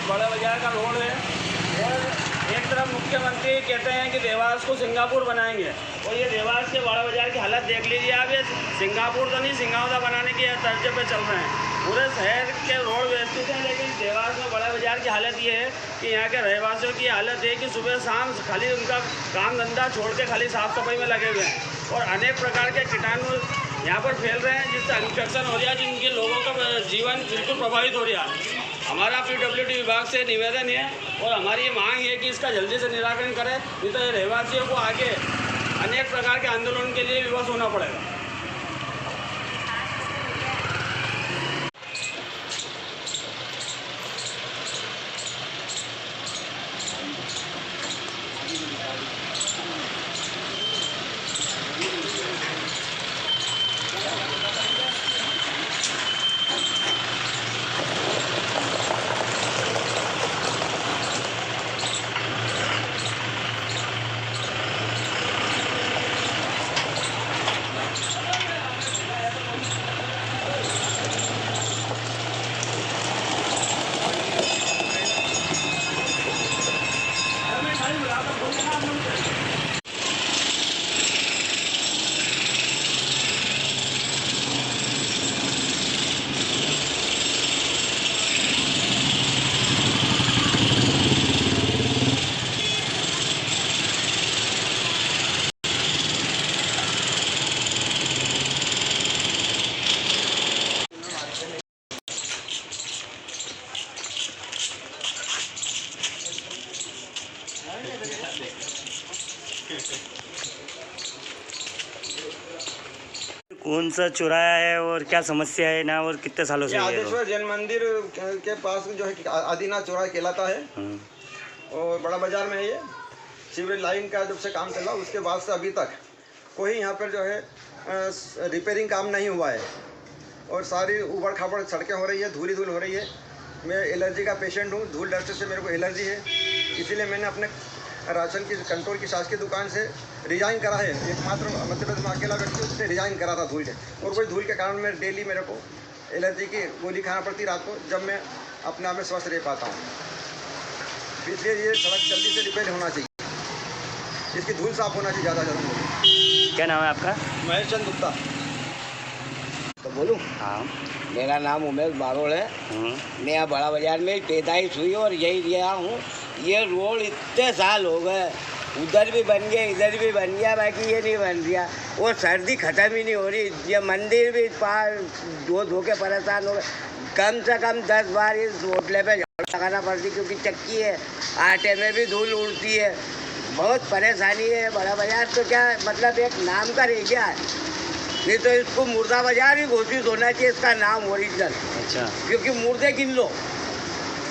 बड़ा बाजार का रोड है और एक तरफ मुख्यमंत्री कहते हैं कि देवास को सिंगापुर बनाएंगे और ये देवास के बड़ा बाजार की हालत देख लीजिए आप। ये सिंगापुर तो नहीं, सिंगावदा बनाने की तर्ज पे चल रहे हैं। पूरे शहर के रोड व्यवस्थित हैं, लेकिन देवास में बड़ा बाजार की हालत ये है कि यहाँ के रहवासियों की हालत है कि सुबह शाम खाली उनका काम धंधा छोड़ के खाली साफ सफाई में लगे हुए हैं और अनेक प्रकार के कीटाणु यहाँ पर फैल रहे हैं, जिससे इन्फेक्शन हो रहा है, जिनके लोगों का जीवन बिल्कुल प्रभावित हो रहा है। हमारा PWD विभाग से निवेदन है और हमारी मांग है कि इसका जल्दी से निराकरण करें, नहीं तो रहवासियों को आगे अनेक प्रकार के आंदोलन के लिए विवश होना पड़ेगा। कौन सा चौराहा है और क्या समस्या है ना, और कितने सालों से? आदेश्वर जैन मंदिर के पास जो है आदिनाथ चौराहा कहलाता है और बड़ा बाजार में है ये। सीवरेज लाइन का जब से काम चला उसके बाद से अभी तक कोई यहाँ पर जो है रिपेयरिंग काम नहीं हुआ है और सारी उबड़ खाबड़ सड़कें हो रही है, धूल हो रही है। मैं एलर्जी का पेशेंट हूँ, धूल डस्ट से मेरे को एलर्जी है, इसीलिए मैंने अपने राशन की कंट्रोल की शासकीय दुकान से रिजाइन करा है। एकमात्र मध्य प्रदेश में अकेला व्यक्ति उससे रिजाइन करा था धूल के, और वही धूल के कारण मैं डेली मेरे को एलर्जी की गोली खाना पड़ती रात को, जब मैं अपने आप में स्वस्थ रह पाता हूँ। इसलिए ये सड़क जल्दी से रिपेयर होना चाहिए, इसकी धूल साफ होना चाहिए ज़्यादा जरूरी। क्या नाम है आपका? महेश चंद गुप्ता। तो बोलूँ? हाँ, मेरा नाम उमेश बारोड़ है। मैं यहाँ बड़ा बाजार में पैदाइश हुई और यही रहा हूँ। ये रोड इतने साल हो गए, उधर भी बन गया, इधर भी बन गया, बाकी ये नहीं बन रहा। वो सर्दी ख़त्म ही नहीं हो रही। ये मंदिर भी पार धो के परेशान हो गए। कम से कम 10 बार इस होटले पे झाड़ू लगाना पड़ती, क्योंकि चक्की है, आटे में भी धूल उड़ती है, बहुत परेशानी है। बड़ा बाजार तो क्या मतलब एक नाम का रह गया है, नहीं तो इसको मुर्दा बाजार ही घोषित होना चाहिए, इसका नाम ओरिजिनल। अच्छा, क्योंकि मुर्दे गिन लो,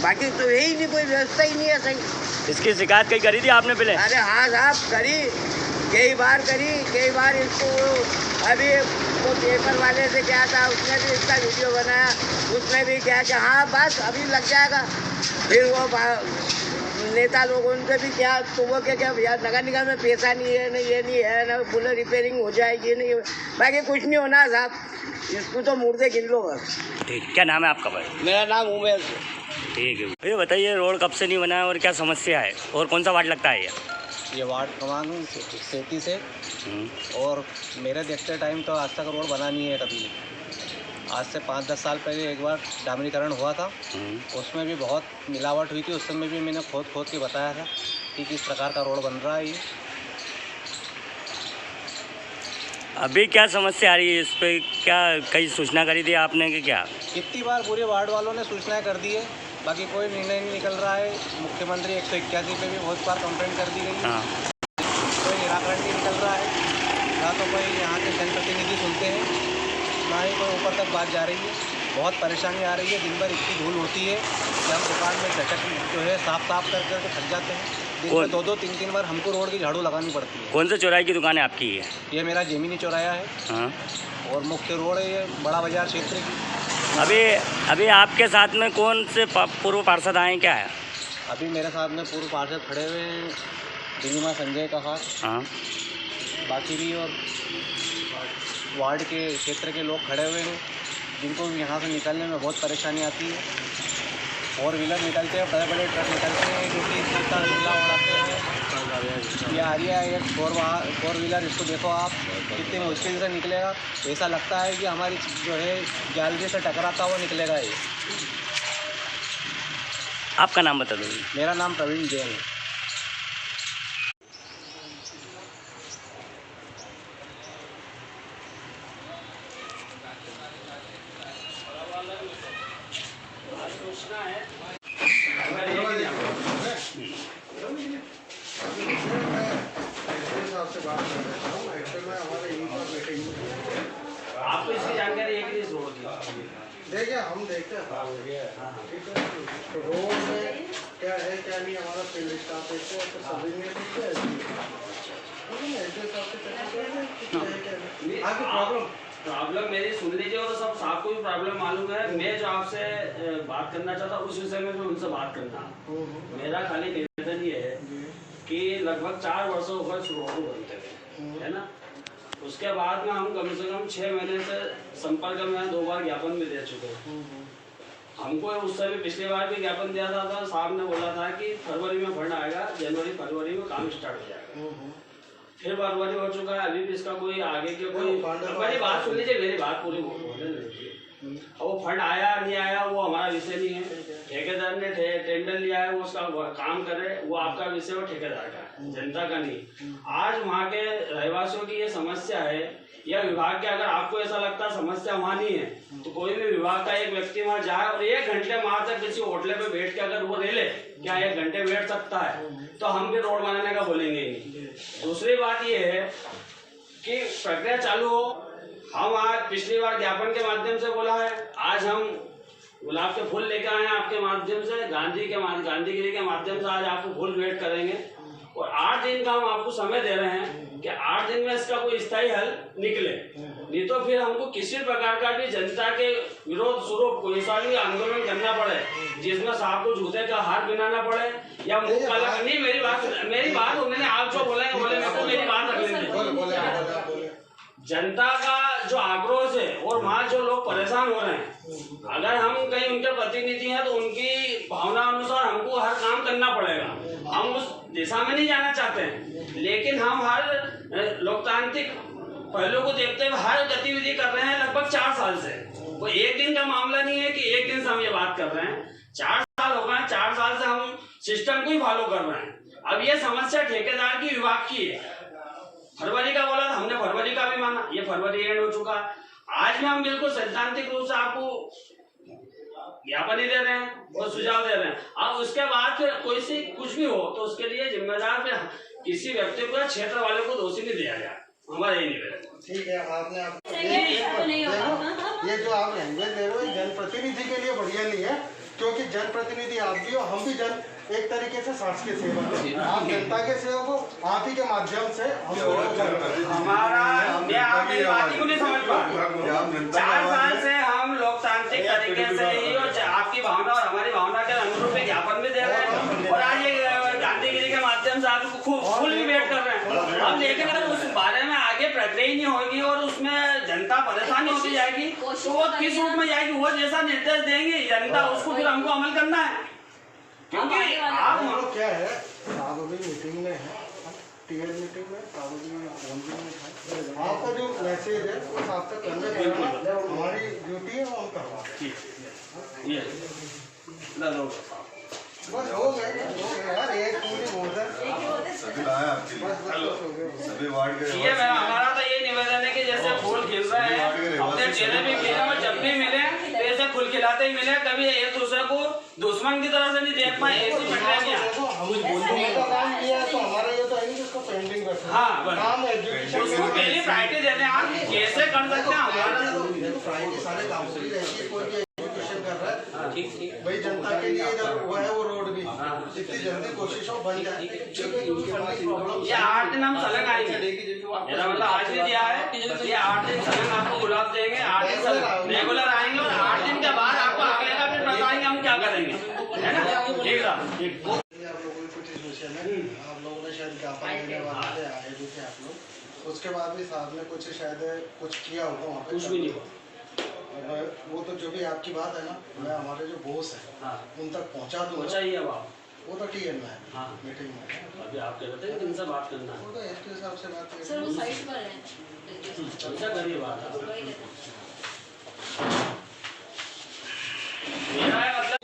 बाकी तो यही नहीं, कोई व्यवस्था ही नहीं है सही। इसकी शिकायत कहीं करी थी आपने पहले? अरे हाँ साहब, करी, कई बार इसको अभी वो पेपर वाले से क्या था, उसने भी इसका वीडियो बनाया, उसने भी क्या कि हाँ बस अभी लग जाएगा। फिर वो नेता लोगों से भी क्या, तो वो क्या भैया नगर निगम में पैसा नहीं है, ना ये नहीं है, ना बोले रिपेयरिंग हो जाएगी, नहीं बाकी कुछ नहीं होना साहब, इसको तो मुर्दे गिन लो बस। ठीक, क्या नाम है आपका भाई? मेरा नाम उमेश है। ठीक है भैया, बताइए रोड कब से नहीं बना है और क्या समस्या है, और कौन सा वार्ड लगता है ये वार्ड क्रमांक 37 से। और मेरे देखते टाइम तो आज तक रोड बना नहीं है कभी। आज से 5-10 साल पहले एक बार डामरीकरण हुआ था, उसमें भी बहुत मिलावट हुई थी। उस समय भी मैंने खोद के बताया था कि किस प्रकार का रोड बन रहा है ये। अभी क्या समस्या आ रही है, इस पे क्या कई सूचना करी थी आपने कि क्या? कितनी बार पूरे वार्ड वालों ने सूचनाएं कर दी है, बाकी कोई निर्णय नहीं निकल रहा है। मुख्यमंत्री 181 पे भी बहुत बार कंप्लेंट कर दी गई है, कोई निराकरण नहीं निकल रहा है। ना तो कोई यहाँ के जनप्रतिनिधि सुनते हैं, ना ही कोई ऊपर तक बात जा रही है। बहुत परेशानी आ रही है, दिन भर इतनी धूल होती है कि हम दुकान में झटक जो है साफ कर करके थक जाते हैं। दिन में 2-2, 3-3 बार हमको रोड की झाड़ू लगानी पड़ती है। कौन से चौराहे की दुकान है आपकी? ये मेरा जेमिनी चौराहा है। हाँ, और मुख्य रोड है ये बड़ा बाजार क्षेत्र की। अभी आपके साथ में कौन से पूर्व पार्षद आए क्या है? अभी मेरे साथ में पूर्व पार्षद खड़े हुए हैं, दिलीमा संजय का हाथ। हाँ, बाकी भी और वार्ड के क्षेत्र के लोग खड़े हुए हैं, जिनको यहाँ से निकलने में बहुत परेशानी आती है। 4 व्हीलर निकलते हैं, बड़े बड़े ट्रक निकलते हैं जो कि इतना नीला उड़ाते हैं। ये आ रही है एक 4 व्हीलर, इसको देखो आप कितनी मुश्किल से निकलेगा। ऐसा लगता है कि हमारी जो है गैलरी से टकराता हुआ निकलेगा ये। आपका नाम बता दो। मेरा नाम प्रवीण जैन है। आपको इसकी जानकारी है कि नहीं रोड की? देखिए हम देखते हैं रोड में क्या है क्या नहीं, हमारा फील्ड स्टाफ देखते हैं तो सभी में प्रॉब्लम मेरी सुन लीजिए और सब साहब को भी प्रॉब्लम मालूम है। मैं जो आपसे बात करना चाहता हूँ उस विषय में जो उनसे बात करना, मेरा खाली निवेदन ये है कि लगभग 4 वर्षों हो गए रोड बनते हुए, है ना। उसके बाद में हम कम से कम 6 महीने से संपर्क में 2 बार ज्ञापन भी दे चुके हैं। हमको उस समय पिछली बार भी ज्ञापन दिया था, तो साहब ने बोला था कि फरवरी में फंड आएगा, जनवरी फरवरी में काम स्टार्ट हो जाएगा। फिर फरवरी हो चुका है, अभी भी इसका कोई आगे के कोई, मेरी बात सुन लीजिए, मेरी बात पूरी बोलने दीजिए। वो फंड आया नहीं आया वो हमारा विषय नहीं है। ठेकेदार ने टेंडर लिया है, वो उसका काम करे, वो आपका विषय वो ठेकेदार का है, जनता का नहीं। आज वहाँ के रहवासियों की ये समस्या है, या विभाग के, अगर आपको ऐसा लगता है समस्या वहाँ नहीं है तो कोई भी विभाग का एक व्यक्ति वहाँ जाए और 1 घंटे वहाँ तक किसी होटल पे बैठ के अगर वो रह ले, क्या 1 घंटे बैठ सकता है, तो हम भी रोड बनाने का बोलेंगे ही नहीं। दूसरी बात ये है कि प्रक्रिया चालू हो। हम आज पिछली बार ज्ञापन के माध्यम से बोला है, आज हम गुलाब के फूल लेकर आए हैं आपके माध्यम से, गांधीगिरी के माध्यम से आज आपको फूल भेंट करेंगे और 8 दिन का हम आपको समय दे रहे हैं कि 8 दिन में इसका कोई स्थायी हल निकले। नहीं तो फिर हमको किसी प्रकार का भी जनता के विरोध स्वरूप कोई सा भी आंदोलन करना पड़े जिसमें साहब को जूते का हाथ बनाना पड़े या मुंह काला। नहीं, मेरी बात मैंने आप जो बोले मेरे को मेरी बात रख लेंगे। जनता का जो आक्रोश है और वहाँ जो लोग परेशान हो रहे हैं, अगर हम कहीं उनके प्रतिनिधि हैं तो उनकी भावना अनुसार हमको हर काम करना पड़ेगा। हम उस दिशा में नहीं जाना चाहते हैं, लेकिन हम हर लोकतांत्रिक पहलू को देखते हुए हर गतिविधि कर रहे हैं लगभग 4 साल से। वो 1 दिन का मामला नहीं है कि 1 दिन से हम ये बात कर रहे हैं, 4 साल हो गए। 4 साल से हम सिस्टम को ही फॉलो कर रहे हैं। अब ये समस्या ठेकेदार की, विभाग की है। फरवरी का बोला था, हमने फरवरी का भी माना, ये फरवरी एंड हो चुका। आज में हम बिल्कुल सैद्धांतिक रूप से आपको ज्ञापन ही दे रहे हैं और सुझाव दे रहे हैं। अब उसके बाद फिर कोई सी कुछ भी हो तो उसके लिए जिम्मेदार फिर किसी व्यक्ति को, क्षेत्र वाले को दोषी नहीं दिया जाए, हमारा यही निवेदन। ठीक है, आपने ये जो आप लैंग्वेज दे रहे हो जनप्रतिनिधि के लिए बढ़िया नहीं है, क्योंकि जनप्रतिनिधि आप भी हो, हम भी जन एक तरीके से शासकीय सेवक है। आप जनता के सेवक हो, आप ही के माध्यम से हमारा, मैं आपकी बात को नहीं समझ पा। 4 साल से हम लोकतांत्रिक तरीके से ही और आपकी भावना और हमारी भावना के अनुरूप ज्ञापन भी दे रहे हैं और आज ये गांधीगिरी के माध्यम से आपको खूब फुल भी वेट कर रहे हैं। हम लेकिन अगर उस बारे में आगे प्रक्रिया ही नहीं होगी और उसमें जनता परेशानी होती जाएगी तो वो किस रूप में जाएगी, वो जैसा निर्देश देंगे जनता उसको फिर हमको अमल करना है। क्योंकि आप लोग क्या है, सागोली मीटिंग में है, टीएल मीटिंग में सागोली में आपका जो मैसेज है वो साफ तक करने का हमारी ड्यूटी है, हम करवा बस हो गए यार। एक पूरी मोटर ये हमारा तो ये निवेदन है कि जैसे फूल खिल रहे हैं अपने चेहरे भी खिले और जब भी मिले तो ऐसे फूल खिलाते ही मिले, कभी एक दूसरे को दुश्मन की तरह से नहीं देख पाए। ऐसी प्रक्रिया काम किया तो हमारा ये तो है नहीं उसको पेंडिंग रखना। हाँ, काम एजुकेशन उसको पहले प्रायोरिटी देते हैं। आप कैसे कर सकते हैं, हमारा प्रायोरिटी सारे काम से रहती है। कोई एजुकेशन कर रहा है भाई जनता के लिए, जब वो है वो रोड भी जितनी जल्दी कोशिश हो बन जाए। ये 8 दिन हम सलग आएंगे, मेरा मतलब आज भी दिया है कि ये 8 दिन सलग आपको गुलाब देंगे, 8 दिन रेगुलर आएंगे और 8 दिन के बाद आपको अगले का फिर बताएंगे हम क्या करेंगे, है ना। ठीक है, ठीक। आप लोगों की कुछ इन्फॉर्मेशन है, आप लोगों ने शायद ज्ञापन देने वाले थे, आए भी थे आप लोग, उसके बाद भी साहब ने कुछ शायद कुछ किया होगा वहाँ पे, कुछ भी नहीं हुआ। अब वो तो जो भी आपकी बात है ना, मैं हमारे जो बॉस है हाँ उन तक पहुंचा दूंगा। चाहिए अब आप वो तो टीएन में है, हाँ मीटिंग में है। अभी आप कह रहे थे कि इनसे बात करना है। वो तो एसपी साहब से बात करेंगे। सर वो साइट पर है। अच्छा करिए बात आप। वही लेते हैं। मेरा है मतलब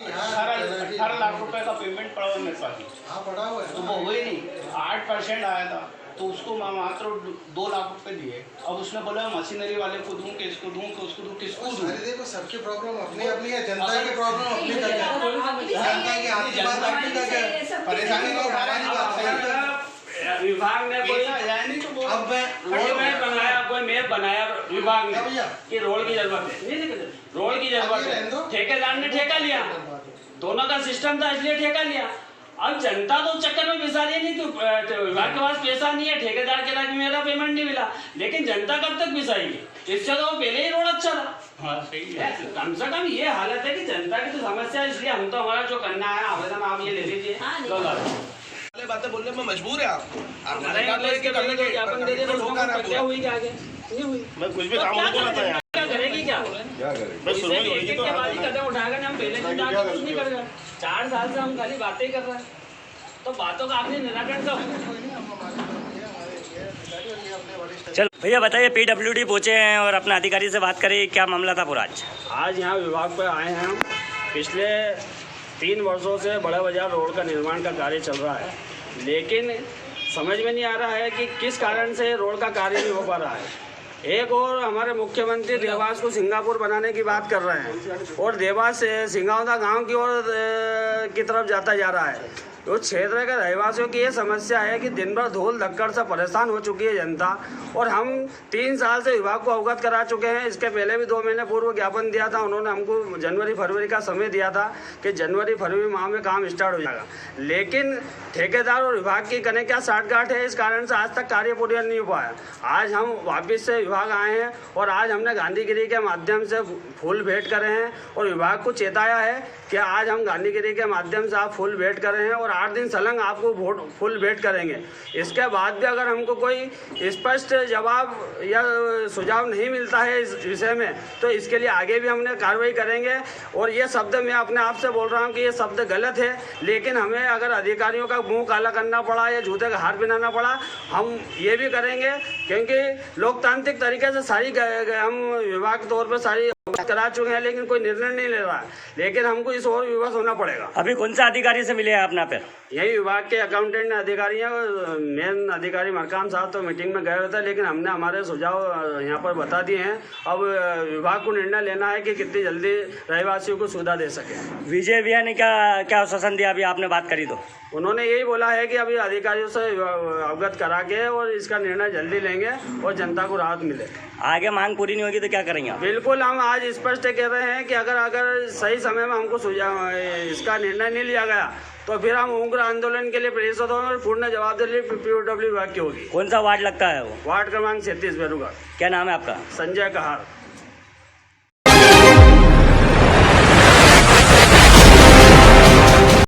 18 लाख रुपए का पेमेंट पड़ा हुआ मेरे पास। हाँ पड़ा हुआ है तो वो हुई नहीं, 8% आया था तो उसको मात्र 2 लाख रुपए दिए। अब उसने बोला मशीनरी वाले को दूं, किसको दूं, किसको दूं, किसको दूं। सारी देखो सबकी प्रॉब्लम अपनी अपनी है, जनता की प्रॉब्लम अपनी का क्या, जनता की आपकी बात आपकी का क्या, परेशानी को उठाने की बात सही है। विभाग ने कोई नहीं तो वो अब मैं रोड मैप बनाया, कोई मैप बनाया विभाग क्या ने भैया? कि रोड की जरूरत है। नहीं रोड की जरूरत है, ठेकेदार ने ठेका लिया, दोनों का सिस्टम था इसलिए ठेका लिया। अब जनता तो चक्कर में फंसा रही है, नहीं तो विभाग के पास पैसा नहीं है, ठेकेदार के लिए मेरा पेमेंट नहीं मिला, लेकिन जनता कब तक फंसाएगी? इससे तो पहले ही रोड अच्छा था। हाँ सही है। कम से कम ये हालत है कि जनता की तो समस्या है, इसलिए हम तो हमारा जो करना है आवेदन आप ये ले लीजिए। हाँ, ले लो लो। वाले बातें बोलने में मजबूर है आप। हमारे यहाँ तो इसके पहले जो ज्ञापन दे दिए तो लोगों को क्या हुई क्या आगे? नहीं हुई। मैं कुछ भी तो काम क्या नहीं करता करेगी? क्या करेगी क्या? बस इसे भी एक-एक के बाद ही कदम उठाएगा ना, हम पहले से जाके कुछ नहीं करेगा। 4 साल से हम खाली बातें कर रहे हैं, तो बातों का आपने निराकरण कब? चल भैया बताइए, पीडब्ल्यूडी पहुँचे हैं और अपने अधिकारी से बात करें, क्या मामला था पूरा आज? आज यहाँ विभाग पर आए हैं हम। पिछले 3 वर्षों से बड़ा बाजार रोड का निर्माण का कार्य चल रहा है, लेकिन समझ में नहीं आ रहा है कि किस कारण से रोड का कार्य नहीं हो पा रहा है। एक और हमारे मुख्यमंत्री देवास को सिंगापुर बनाने की बात कर रहे हैं और देवास से सिंगावदा गांव की ओर की तरफ जाता जा रहा है। उस क्षेत्र के रहवासियों की ये समस्या है कि दिन भर धूल धक्कड़ से परेशान हो चुकी है जनता, और हम 3 साल से विभाग को अवगत करा चुके हैं। इसके पहले भी 2 महीने पूर्व ज्ञापन दिया था, उन्होंने हमको जनवरी फरवरी का समय दिया था कि जनवरी फरवरी माह में काम स्टार्ट हो जाएगा, लेकिन ठेकेदार और विभाग की कने क्या साठगांठ है, इस कारण से आज तक कार्य पूर्ण नहीं हो पाया। आज हम वापस से विभाग आए हैं और आज हमने गांधीगिरी के माध्यम से फूल भेंट करे हैं और विभाग को चेताया है कि आज हम गांधीगिरी के माध्यम से आप फूल भेंट कर रहे हैं और 8 दिन सलंग आपको फुल भेंट करेंगे। इसके बाद भी अगर हमको कोई स्पष्ट जवाब या सुझाव नहीं मिलता है इस विषय में, तो इसके लिए आगे भी हमने कार्रवाई करेंगे। और ये शब्द मैं अपने आप से बोल रहा हूँ कि ये शब्द गलत है, लेकिन हमें अगर अधिकारियों का मुंह काला करना पड़ा या जूते का हार पहनाना पड़ा, हम ये भी करेंगे, क्योंकि लोकतांत्रिक तरीके से सारी हम विभाग के तौर पर सारी करा चुके हैं, लेकिन कोई निर्णय नहीं ले रहा है, लेकिन हमको इस और विवश होना पड़ेगा। अभी कौन सा अधिकारी से मिले हैं अपना फिर? यही विभाग के अकाउंटेंट अधिकारी हैं, मेन अधिकारी मरकाम साहब तो मीटिंग में गए हुए थे, लेकिन हमने हमारे सुझाव यहाँ पर बता दिए हैं। अब विभाग को निर्णय लेना है कि कितनी जल्दी रहवासियों को सुविधा दे सके। विजय भैया ने क्या आश्वासन दिया? अभी आपने बात करी तो उन्होंने यही बोला है कि अभी अधिकारियों से अवगत करा के और इसका निर्णय जल्दी लेंगे और जनता को राहत मिले। आगे मांग पूरी नहीं होगी तो क्या करेंगे आप? बिल्कुल, हम आज स्पष्ट कह रहे हैं कि अगर सही समय में हमको इसका निर्णय नहीं लिया गया तो फिर हम उग्र आंदोलन के लिए प्रेरित होंगे और पूर्ण जवाबदेही पीडब्ल्यू विभाग की होगी। कौन सा वार्ड लगता है वो? वार्ड क्रमांक 36 बेरुगढ़। क्या नाम है आपका? संजय कहार।